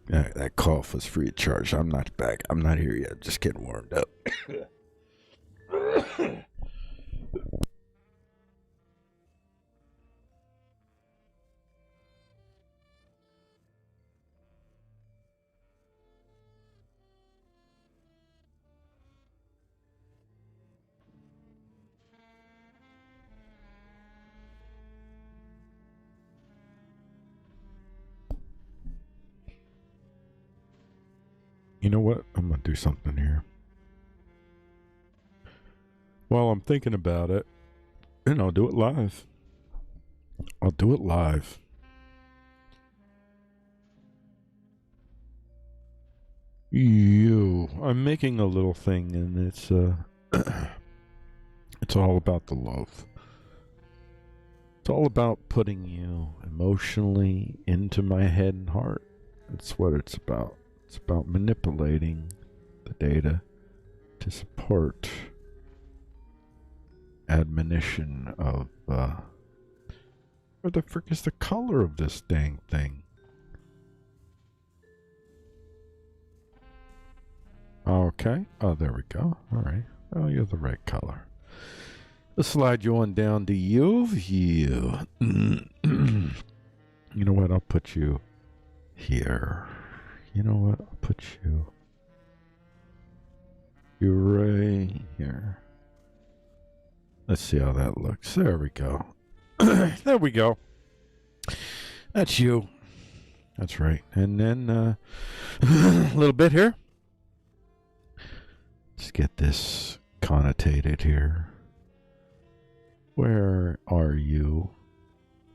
That cough was free of charge. I'm not back. I'm not here yet. Just getting warmed up. You know what? I'm going to do something here. While I'm thinking about it, and I'll do it live. I'll do it live. I'm making a little thing, and it's it's all about the love. It's all about putting you emotionally into my head and heart. That's what it's about. It's about manipulating the data to support admonition of what the frick is the color of this dang thing? Okay. Oh, there we go. All right. Oh, you're the right color. Let's slide you on down to you. You know what? I'll put you here. You know what? I'll put you right here. Let's see how that looks. There we go. There we go. That's you. That's right. And then a little bit here. Let's get this connotated here. Where are you,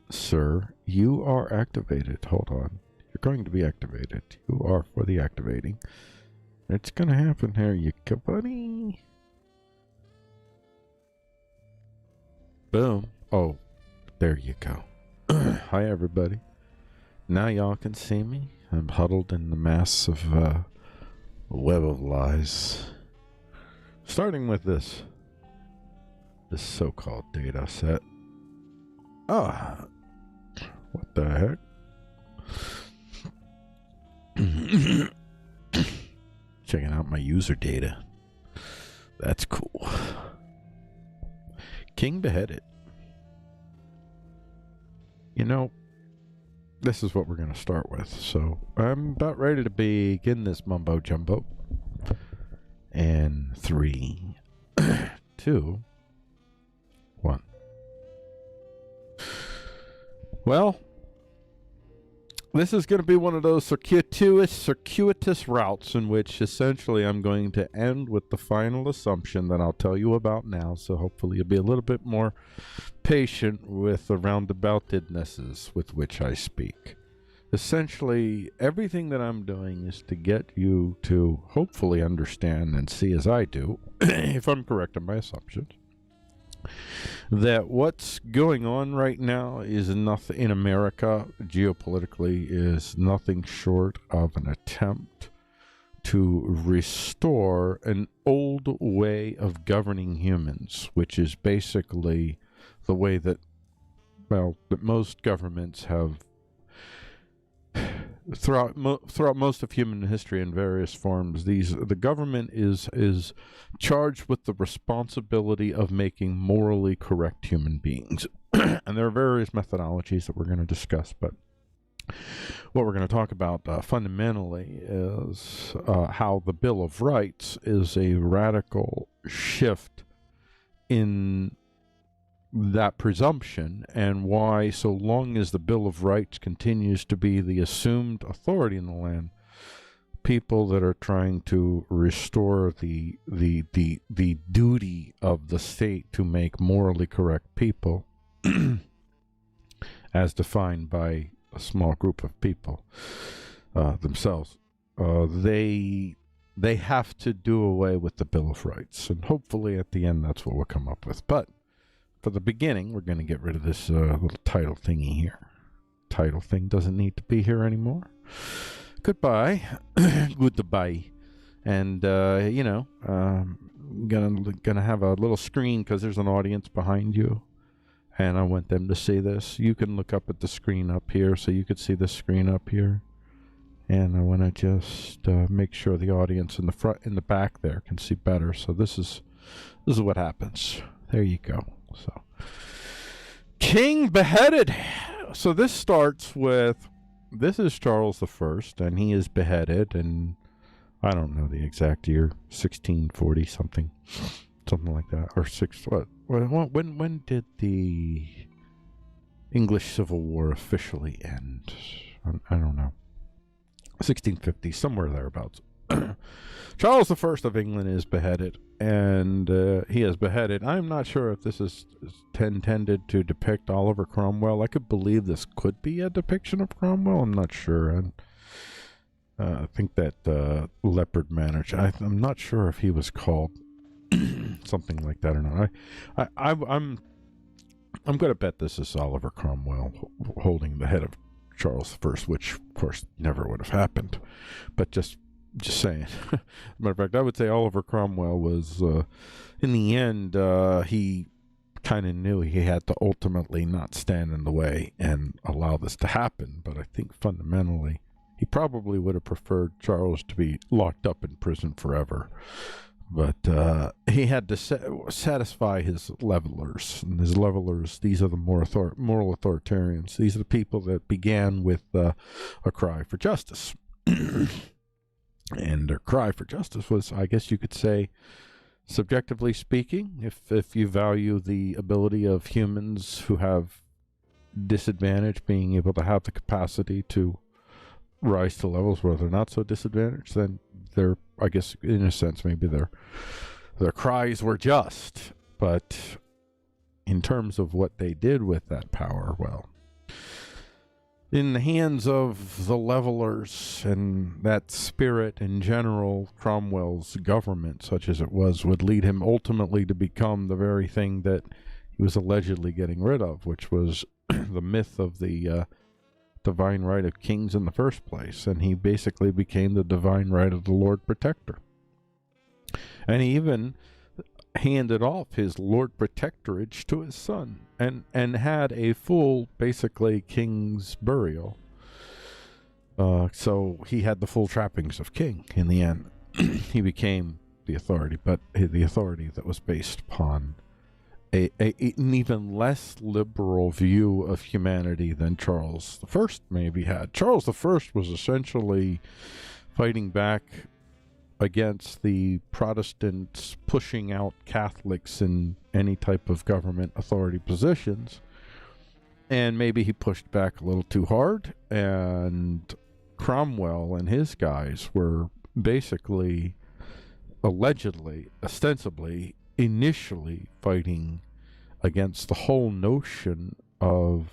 sir? You are activated. Hold on. You're going to be activated. You are for the activating. It's going to happen here, you buddy. Boom. Oh, there you go. Hi, everybody. Now y'all can see me. I'm huddled in the mass of web of lies. Starting with this so-called data set. Ah, what the heck? Checking out my user data. That's cool. King beheaded. You know, this is what we're going to start with. So I'm about ready to begin this mumbo jumbo. And 3, 2, 1. Well, this is going to be one of those circuitous routes in which essentially I'm going to end with the final assumption that I'll tell you about now. So hopefully you'll be a little bit more patient with the roundaboutednesses with which I speak. Essentially, everything that I'm doing is to get you to hopefully understand and see as I do, if I'm correct in my assumptions, that what's going on right now is nothing in America geopolitically is nothing short of an attempt to restore an old way of governing humans, which is basically the way that, well, that most governments have throughout most of human history in various forms. The government is charged with the responsibility of making morally correct human beings. And there are various methodologies that we're going to discuss, but what we're going to talk about fundamentally is how the Bill of Rights is a radical shift in that presumption, and why, so long as the Bill of Rights continues to be the assumed authority in the land, people that are trying to restore the duty of the state to make morally correct people, as defined by a small group of people themselves, they have to do away with the Bill of Rights, and hopefully at the end that's what we'll come up with. But for the beginning, we're going to get rid of this little title thingy here. Title thing doesn't need to be here anymore. Goodbye. Goodbye. And, you know, gonna have a little screen because there's an audience behind you. and I want them to see this. You can look up at the screen up here, so you could see the screen up here. And I want to just make sure the audience in the front, in the back there, can see better. So this is what happens. There you go. So, king beheaded. So this starts with, this is Charles I, and he is beheaded, and I don't know the exact year, 1640 something like that, or when did the English Civil War officially end? I don't know. 1650, somewhere thereabouts. Charles I of England is beheaded, and he is beheaded. I'm not sure if this is intended to depict Oliver Cromwell. I could believe this could be a depiction of Cromwell. I'm not sure. And I think that leopard manager, I'm not sure if he was called something like that or not. I'm going to bet this is Oliver Cromwell holding the head of Charles I, which of course never would have happened, but just saying. Matter of fact, I would say Oliver Cromwell was in the end he kind of knew he had to ultimately not stand in the way and allow this to happen, but I think fundamentally he probably would have preferred Charles to be locked up in prison forever. But he had to satisfy his levelers. And his levelers, these are the moral authoritarians. These are the people that began with a cry for justice. And their cry for justice was, I guess you could say, subjectively speaking, if you value the ability of humans who have disadvantage being able to have the capacity to rise to levels where they're not so disadvantaged, then they're, I guess, in a sense, maybe their cries were just. But in terms of what they did with that power, well, in the hands of the levelers and that spirit in general, Cromwell's government, such as it was, would lead him ultimately to become the very thing that he was allegedly getting rid of, which was the myth of the divine right of kings in the first place. And he basically became the divine right of the Lord Protector. And he even handed off his Lord Protectorage to his son, and had a full, basically, king's burial. So he had the full trappings of king in the end. He became the authority, but the authority that was based upon an even less liberal view of humanity than Charles I maybe had. Charles I was essentially fighting back against the Protestants pushing out Catholics in any type of government authority positions. And maybe he pushed back a little too hard, and Cromwell and his guys were basically, allegedly, ostensibly, initially fighting against the whole notion of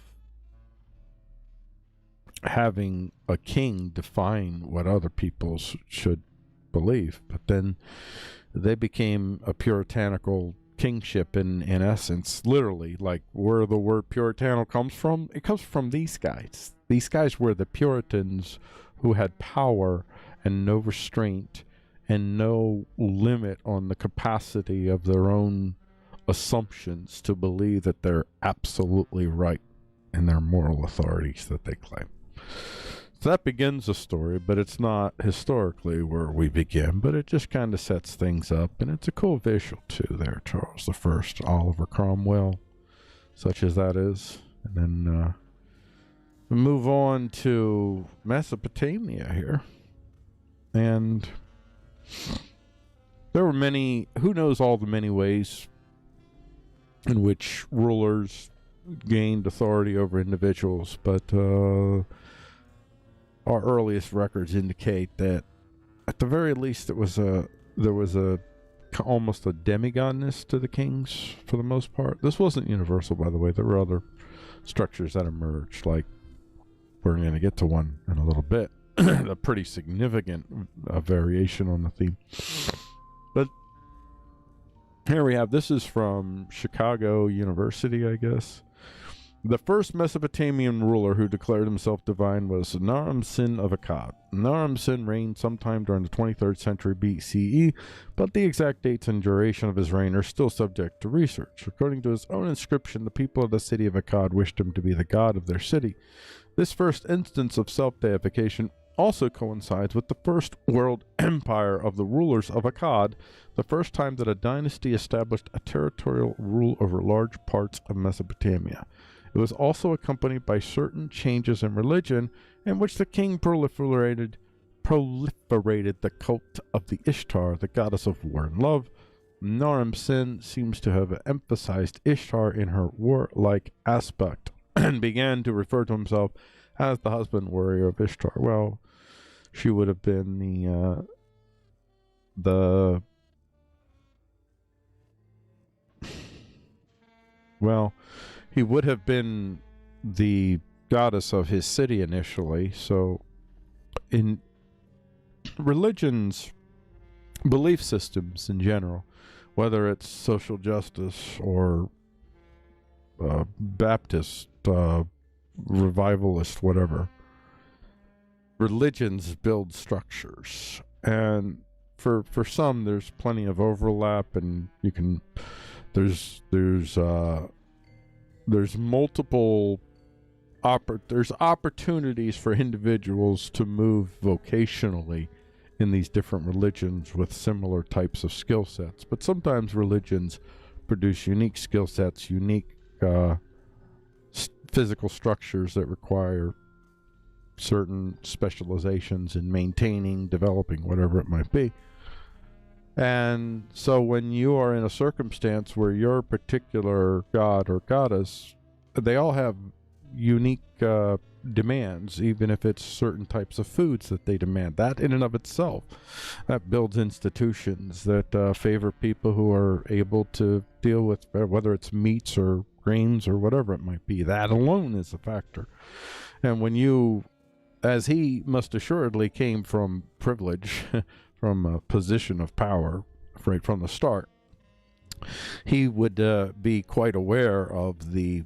having a king define what other people should believe. But then they became a puritanical kingship in essence, literally, like where the word puritanical comes from. It comes from these guys. These guys were the Puritans who had power and no restraint and no limit on the capacity of their own assumptions to believe that they're absolutely right in their moral authorities that they claim. So that begins the story, but it's not historically where we begin, but it just kind of sets things up, and it's a cool visual too there, Charles I, Oliver Cromwell, such as that is. And then we move on to Mesopotamia here. And there were many, who knows all the many ways in which rulers gained authority over individuals, but our earliest records indicate that at the very least there was almost a demigodness to the kings for the most part. This wasn't universal, by the way. There were other structures that emerged, like we're going to get to one in a little bit. A pretty significant variation on the theme. But here we have, this is from Chicago University, I guess. The first Mesopotamian ruler who declared himself divine was Naram-Sin of Akkad. Naram-Sin reigned sometime during the 23rd century BCE, but the exact dates and duration of his reign are still subject to research. According to his own inscription, the people of the city of Akkad wished him to be the god of their city. This first instance of self-deification also coincides with the first world empire of the rulers of Akkad, the first time that a dynasty established a territorial rule over large parts of Mesopotamia. It was also accompanied by certain changes in religion in which the king proliferated the cult of the Ishtar, the goddess of war and love. Naram-Sin seems to have emphasized Ishtar in her warlike aspect and began to refer to himself as the husband warrior of Ishtar. Well, she would have been he would have been the goddess of his city initially. So in religions, belief systems in general, whether it's social justice or Baptist, revivalist, whatever, religions build structures, and for some there's plenty of overlap, and you can there's multiple there's opportunities for individuals to move vocationally in these different religions with similar types of skill sets. But sometimes religions produce unique skill sets, unique physical structures that require certain specializations in maintaining, developing, whatever it might be. And so when you are in a circumstance where your particular god or goddess, they all have unique demands, even if it's certain types of foods that they demand. That in and of itself, that builds institutions that favor people who are able to deal with whether it's meats or grains or whatever it might be. That alone is a factor. And when you, as he must assuredly came from privilege, from a position of power right from the start, he would be quite aware of the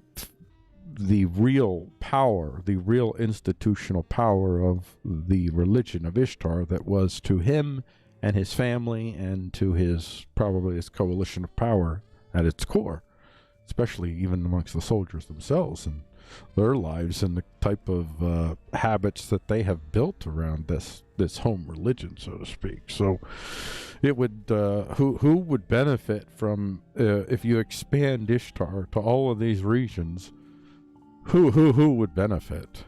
real power, the real institutional power of the religion of Ishtar that was to him and his family and to his, probably his coalition of power at its core, especially even amongst the soldiers themselves and their lives and the type of habits that they have built around this home religion, so to speak. So it would who would benefit from if you expand Ishtar to all of these regions? Who would benefit?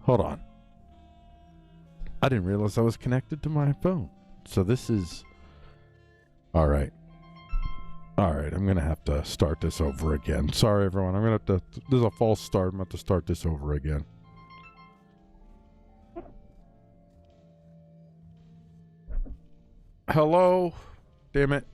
Hold on. I didn't realize I was connected to my phone. So this is all right. All right, I'm going to have to start this over again. Sorry, everyone. I'm going to have to... This is a false start. I'm going to have to start this over again. Hello? Damn it.